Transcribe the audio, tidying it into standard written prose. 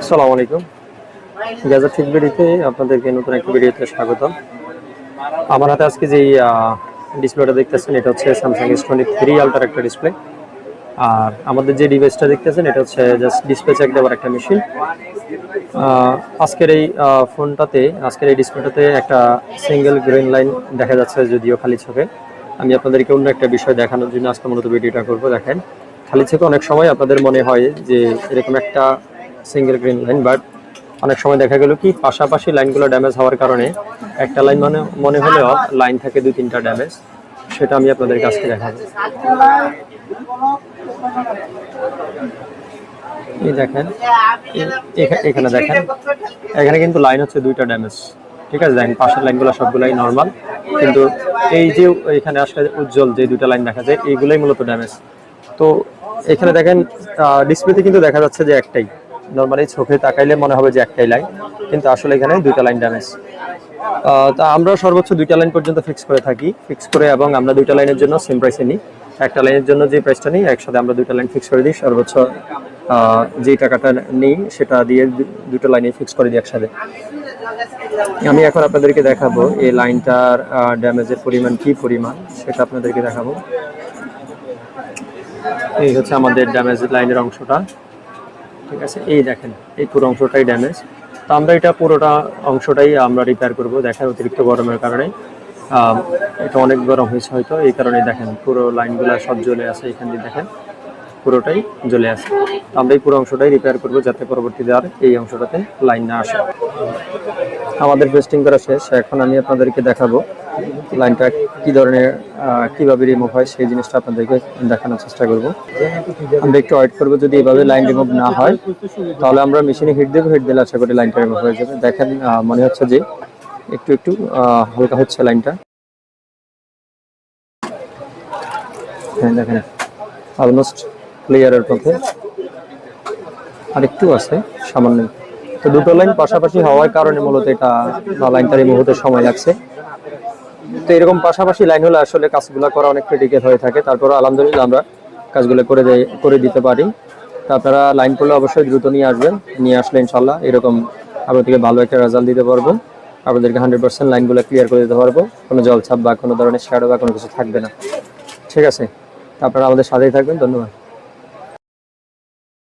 আসসালামু আলাইকুম। গ্যাজেট ঠিক ভিডিওতে আপনাদেরকে নতুন একটা ভিডিওতে স্বাগতম। আমার হাতে আজকে যেই ডিসপ্লেটা দেখতেছেন এটা হচ্ছে স্যামসাং S23 আলট্রার একটা ডিসপ্লে। আর আমাদের যে ডিভাইসটা দেখতেছেন এটা হচ্ছে জাস্ট ডিসপ্লে চেক দেওয়ার একটা মেশিন। আজকের এই আজকের এই ডিসপ্লেটাতে একটা সিঙ্গেল গ্রিন লাইন দেখা যাচ্ছে, যদিও খালি চোখে। আমি আপনাদেরকে অন্য একটা বিষয় দেখানোর জন্য আজকে মূলত ভিডিওটা করবো। দেখেন, খালি চোখে অনেক সময় আপনাদের মনে হয় যে এরকম একটা সিঙ্গেল গ্রিন লাইন, বাট অনেক সময় দেখা গেল কি পাশাপাশি লাইনগুলো ড্যামেজ হওয়ার কারণে একটা লাইন মনে হলেও লাইন থাকে 2-3টা ড্যামেজ। সেটা আমি আপনাদের কাছে দেখাবো। এই দেখেন, এখানে দেখেন, এখানে কিন্তু লাইন হচ্ছে 2টা ড্যামেজ। ঠিক আছে, দেখেন পাশের লাইনগুলো সবগুলাই নর্মাল, কিন্তু এই যে এখানে আসলে উজ্জ্বল যে 2টা লাইন দেখা যায় এইগুলাই মূলত ড্যামেজ। তো এখানে দেখেন ডিসপ্লেতে কিন্তু দেখা যাচ্ছে যে একটাই, নর্মালি চোখে তাকাইলে মনে হবে যে একটাই লাইন, কিন্তু আসলে এখানে 2টা লাইন ড্যামেজ। তা আমরা সর্বোচ্চ 2টা লাইন পর্যন্ত ফিক্স করে থাকি, এবং আমরা 2টা লাইনের জন্য সেম প্রাইসে নিই। একটা লাইনের জন্য যে প্রাইসটা নিই একসাথে আমরা 2টা লাইন ফিক্স করে দিই। সর্বোচ্চ যে টাকাটা নিই সেটা দিয়ে 2টা লাইনে ফিক্স করে দিই একসাথে। আমি এখন আপনাদেরকে দেখাবো এই লাইনটার ড্যামেজের পরিমাণ কি পরিমাণ, সেটা আপনাদেরকে দেখাবো। এই হচ্ছে আমাদের ড্যামেজ লাইনের অংশটা। ঠিক আছে, এই দেখেন এই পুরো অংশটাই ড্যামেজ। তো আমরা এটা পুরোটা অংশটাই আমরা রিপেয়ার করব। দেখেন অতিরিক্ত গরমের কারণে এটা অনেক গরম হয়েছে হয়তো, এই কারণে দেখেন পুরো লাইনগুলো সব জ্বলে আছে। এখান দিয়ে দেখেন পুরোটাই জ্বলে আছে। আমরা এই পুরো অংশটাই রিপেয়ার করব যাতে পরবর্তীতে আর এই অংশটাতে লাইন না আসে। আমাদের পেস্টিং করা শেষ। এখন আমি আপনাদেরকে দেখাবো লাইনটা কি ধরনের কিভাবে রিমুভ হয়, সেই জিনিসটা আপনাদেরকে দেখানোর চেষ্টা করব। আমরা একটু ওয়েট করবো, যদি এভাবে লাইন রিমুভ না হয় তাহলে আমরা মেশিনে হিট দেবো। হিট দিলে আশা করি লাইনটা রিমুভ হয়ে যাবে। দেখেন মনে হচ্ছে যে একটু একটু হালকা হচ্ছে লাইনটা। হ্যাঁ দেখেন অলমোস্ট ক্লিয়ারের পথে, আর একটু আছে সামান্য। তো 2টো লাইন পাশাপাশি হওয়ার কারণে মূলত এটা লাইনটা রিমুভ হতে সময় লাগছে। তো এরকম পাশাপাশি লাইন হলে আসলে কাজগুলো করা অনেক ক্রিটিক্যাল হয়ে থাকে। তারপর আলহামদুলিল্লাহ আমরা কাজগুলো করে দিতে পারি। তো আপনারা লাইন করলে অবশ্যই দ্রুত নিয়ে আসবেন। নিয়ে আসলে ইনশাল্লাহ এরকম আপনাদেরকে ভালো একটা রেজাল্ট দিতে পারবো। আপনাদেরকে 100% লাইনগুলো ক্লিয়ার করে দিতে পারবো। কোনো জলছাপ বা কোনো ধরনের শ্যাডো বা কোনো কিছু থাকবে না। ঠিক আছে, আপনারা আমাদের সাথেই থাকবেন। ধন্যবাদ।